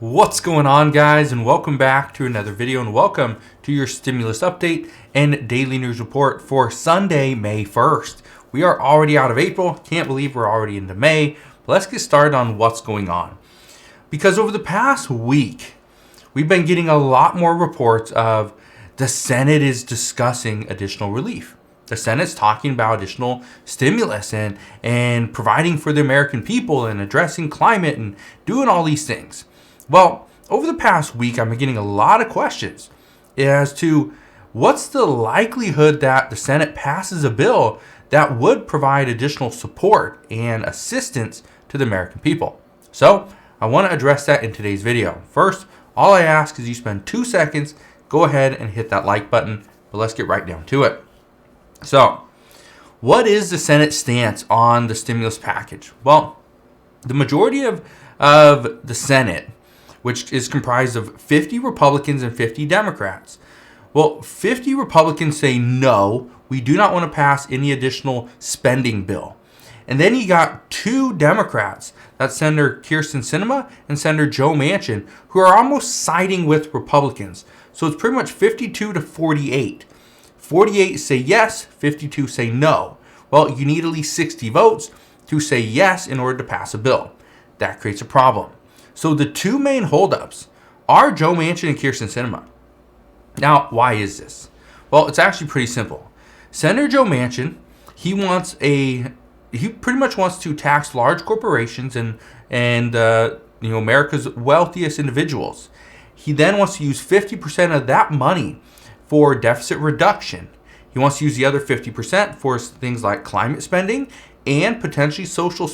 What's going on, guys, and welcome back to another video, and welcome to your stimulus update and daily news report for Sunday, May 1st. We are already out of April. Can't believe we're already into May. But let's get started on what's going on. Because over the past week, we've been getting a lot more reports of the Senate is discussing additional relief. The Senate's talking about additional stimulus and providing for the American people and addressing climate and doing all these things. Well, over the past week, I've been getting a lot of questions as to what's the likelihood that the Senate passes a bill that would provide additional support and assistance to the American people. So I want to address that in today's video. First, all I ask is you spend 2 seconds, go ahead and hit that like button, but let's get right down to it. So, what is the Senate stance on the stimulus package? Well, the majority of the Senate, which is comprised of 50 Republicans and 50 Democrats. Well, 50 Republicans say no, we do not want to pass any additional spending bill. And then you got 2 Democrats, that's Senator Kyrsten Sinema and Senator Joe Manchin, who are almost siding with Republicans. So it's pretty much 52 to 48. 48 say yes, 52 say no. Well, you need at least 60 votes to say yes in order to pass a bill. That creates a problem. So the 2 main holdups are Joe Manchin and Kyrsten Sinema. Now, why is this? Well, it's actually pretty simple. Senator Joe Manchin, he pretty much wants to tax large corporations and America's wealthiest individuals. He then wants to use 50% of that money for deficit reduction. He wants to use the other 50% for things like climate spending and potentially social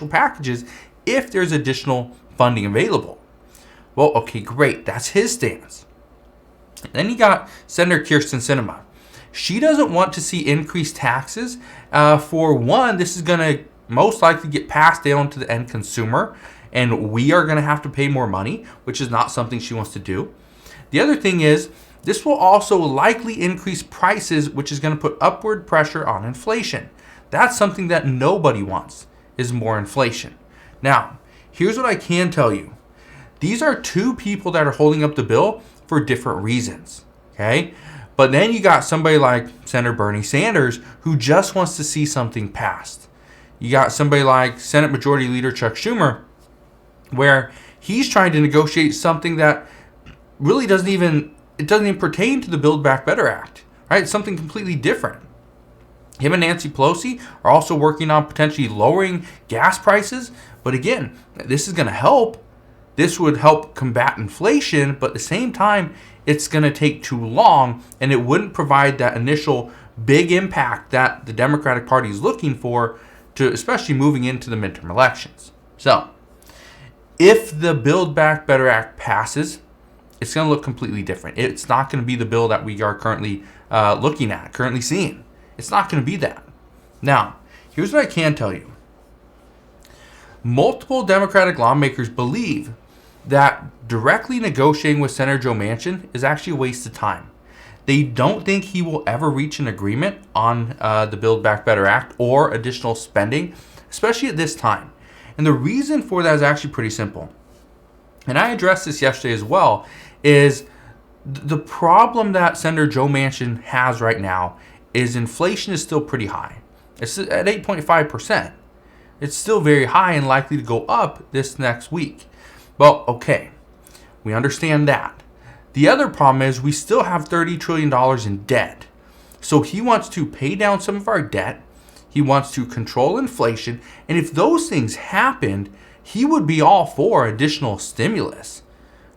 packages if there's additional funding available. Well, okay, great. That's his stance. Then you got Senator Kyrsten Sinema. She doesn't want to see increased taxes. For one, this is going to most likely get passed down to the end consumer, and we are going to have to pay more money, which is not something she wants to do. The other thing is, this will also likely increase prices, which is going to put upward pressure on inflation. That's something that nobody wants, is more inflation. Now, here's what I can tell you. These are 2 people that are holding up the bill for different reasons, okay? But then you got somebody like Senator Bernie Sanders who just wants to see something passed. You got somebody like Senate Majority Leader Chuck Schumer, where he's trying to negotiate something that really doesn't even pertain to the Build Back Better Act, right? It's something completely different. Him and Nancy Pelosi are also working on potentially lowering gas prices. But again, this is going to help. This would help combat inflation, but at the same time, it's going to take too long, and it wouldn't provide that initial big impact that the Democratic Party is looking for, to especially moving into the midterm elections. So, if the Build Back Better Act passes, it's going to look completely different. It's not going to be the bill that we are currently looking at, currently seeing. It's not going to be that. Now, here's what I can tell you. Multiple Democratic lawmakers believe that directly negotiating with Senator Joe Manchin is actually a waste of time. They don't think he will ever reach an agreement on the Build Back Better Act or additional spending, especially at this time. And the reason for that is actually pretty simple. And I addressed this yesterday as well, is the problem that Senator Joe Manchin has right now is inflation is still pretty high. It's at 8.5%. It's still very high and likely to go up this next week. Well, okay, we understand that. The other problem is we still have $30 trillion in debt. So he wants to pay down some of our debt. He wants to control inflation. And if those things happened, he would be all for additional stimulus,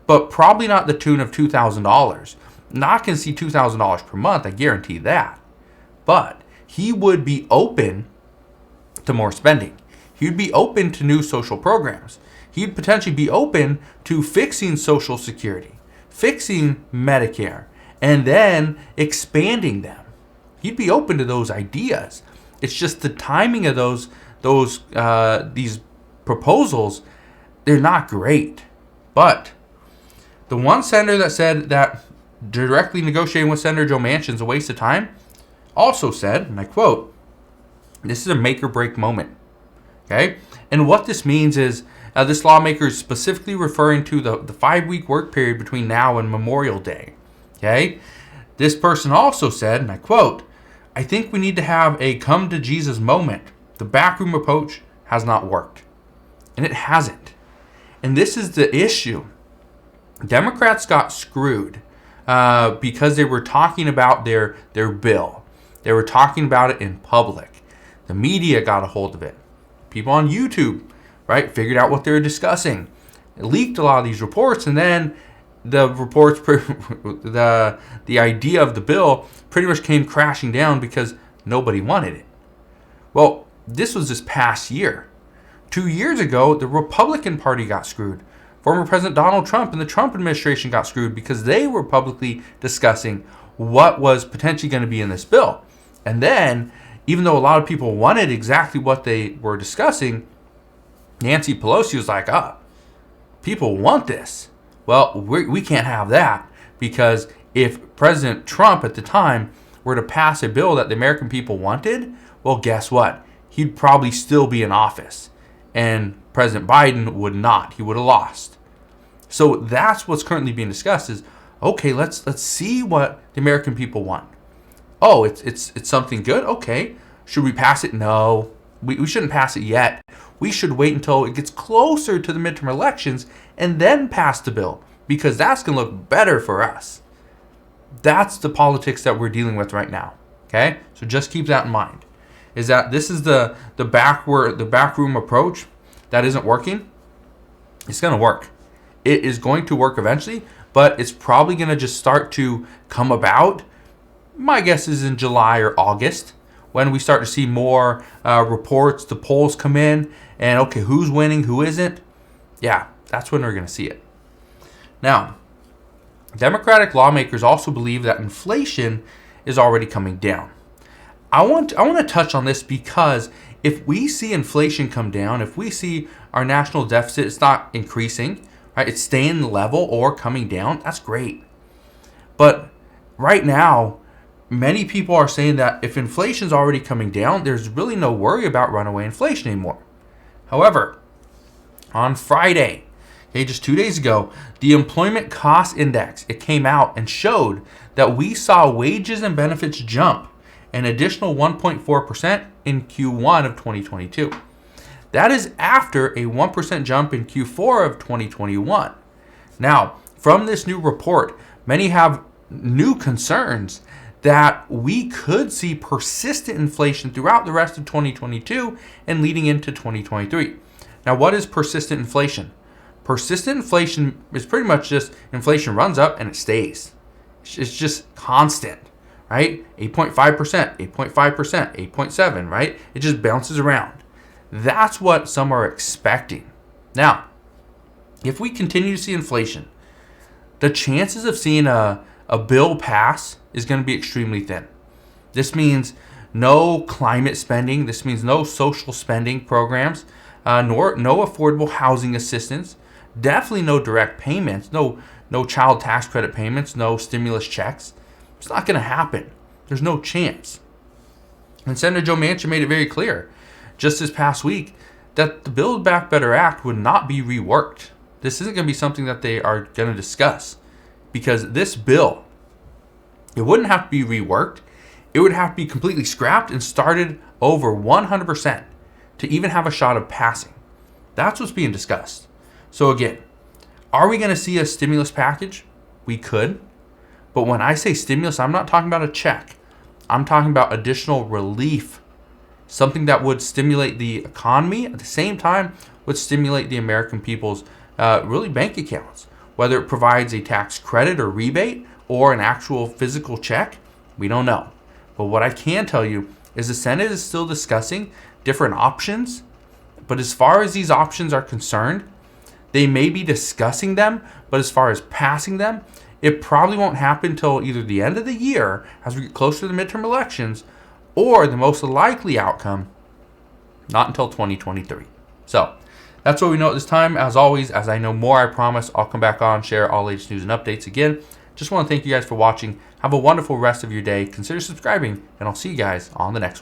but probably not the tune of $2,000. Not going to see $2,000 per month, I guarantee that. But he would be open to more spending. He'd be open to new social programs. He'd potentially be open to fixing Social Security, fixing Medicare, and then expanding them. He'd be open to those ideas. It's just the timing of these proposals, they're not great. But the one senator that said that directly negotiating with Senator Joe Manchin is a waste of time also said, and I quote, "This is a make or break moment." Okay? And what this means is This lawmaker is specifically referring to the 5-week work period between now and Memorial Day. Okay? This person also said, and I quote, "I think we need to have a come to Jesus moment. The backroom approach has not worked." And it hasn't. And this is the issue. Democrats got screwed because they were talking about their bill. They were talking about it in public. The media got a hold of it. People on YouTube, right, figured out what they were discussing. It leaked a lot of these reports, and then the reports, the idea of the bill pretty much came crashing down because nobody wanted it. Well, this was this past year. 2 years ago, the Republican Party got screwed. Former President Donald Trump and the Trump administration got screwed because they were publicly discussing what was potentially going to be in this bill. And then, even though a lot of people wanted exactly what they were discussing, Nancy Pelosi was like, people want this. Well, we can't have that, because if President Trump at the time were to pass a bill that the American people wanted, well, guess what? He'd probably still be in office. And President Biden would not. He would have lost. So that's what's currently being discussed is, okay, let's see what the American people want. Oh, it's something good? Okay. Should we pass it? No. We shouldn't pass it yet. We should wait until it gets closer to the midterm elections and then pass the bill, because that's going to look better for us. That's the politics that we're dealing with right now. Okay? So just keep that in mind. Is that this is the backroom approach that isn't working? It's going to work. It is going to work eventually, but it's probably going to just start to come about. My guess is in July or August, when we start to see more reports, the polls come in, and okay, who's winning, who isn't? Yeah, that's when we're going to see it. Now, Democratic lawmakers also believe that inflation is already coming down. I want to touch on this because if we see inflation come down, if we see our national deficit is not increasing, right, it's staying level or coming down, that's great. But right now, many people are saying that if inflation is already coming down, there's really no worry about runaway inflation anymore. However, on Friday, just 2 days ago, the Employment Cost Index, it came out and showed that we saw wages and benefits jump an additional 1.4% in Q1 of 2022. That is after a 1% jump in Q4 of 2021. Now, from this new report, many have new concerns that we could see persistent inflation throughout the rest of 2022 and leading into 2023. Now, what is persistent inflation? Persistent inflation is pretty much just inflation runs up and it stays. It's just constant, right? 8.5%, 8.5%, 8.7%, right? It just bounces around. That's what some are expecting. Now, if we continue to see inflation, the chances of seeing a bill pass is going to be extremely thin. This means no climate spending. This means no social spending programs, nor no affordable housing assistance. Definitely no direct payments, no child tax credit payments, no stimulus checks. It's not going to happen. There's no chance. And Senator Joe Manchin made it very clear just this past week that the Build Back Better Act would not be reworked. This isn't going to be something that they are going to discuss, because this bill, it wouldn't have to be reworked. It would have to be completely scrapped and started over 100% to even have a shot of passing. That's what's being discussed. So again, are we going to see a stimulus package? We could. But when I say stimulus, I'm not talking about a check. I'm talking about additional relief. Something that would stimulate the economy, at the same time would stimulate the American people's really bank accounts. Whether it provides a tax credit or rebate or an actual physical check, we don't know. But what I can tell you is the Senate is still discussing different options. But as far as these options are concerned, they may be discussing them, but as far as passing them, it probably won't happen until either the end of the year, as we get closer to the midterm elections, or the most likely outcome, not until 2023. So that's what we know at this time. As always, as I know more, I promise I'll come back on, share all latest news and updates again. Just want to thank you guys for watching. Have a wonderful rest of your day. Consider subscribing, and I'll see you guys on the next one.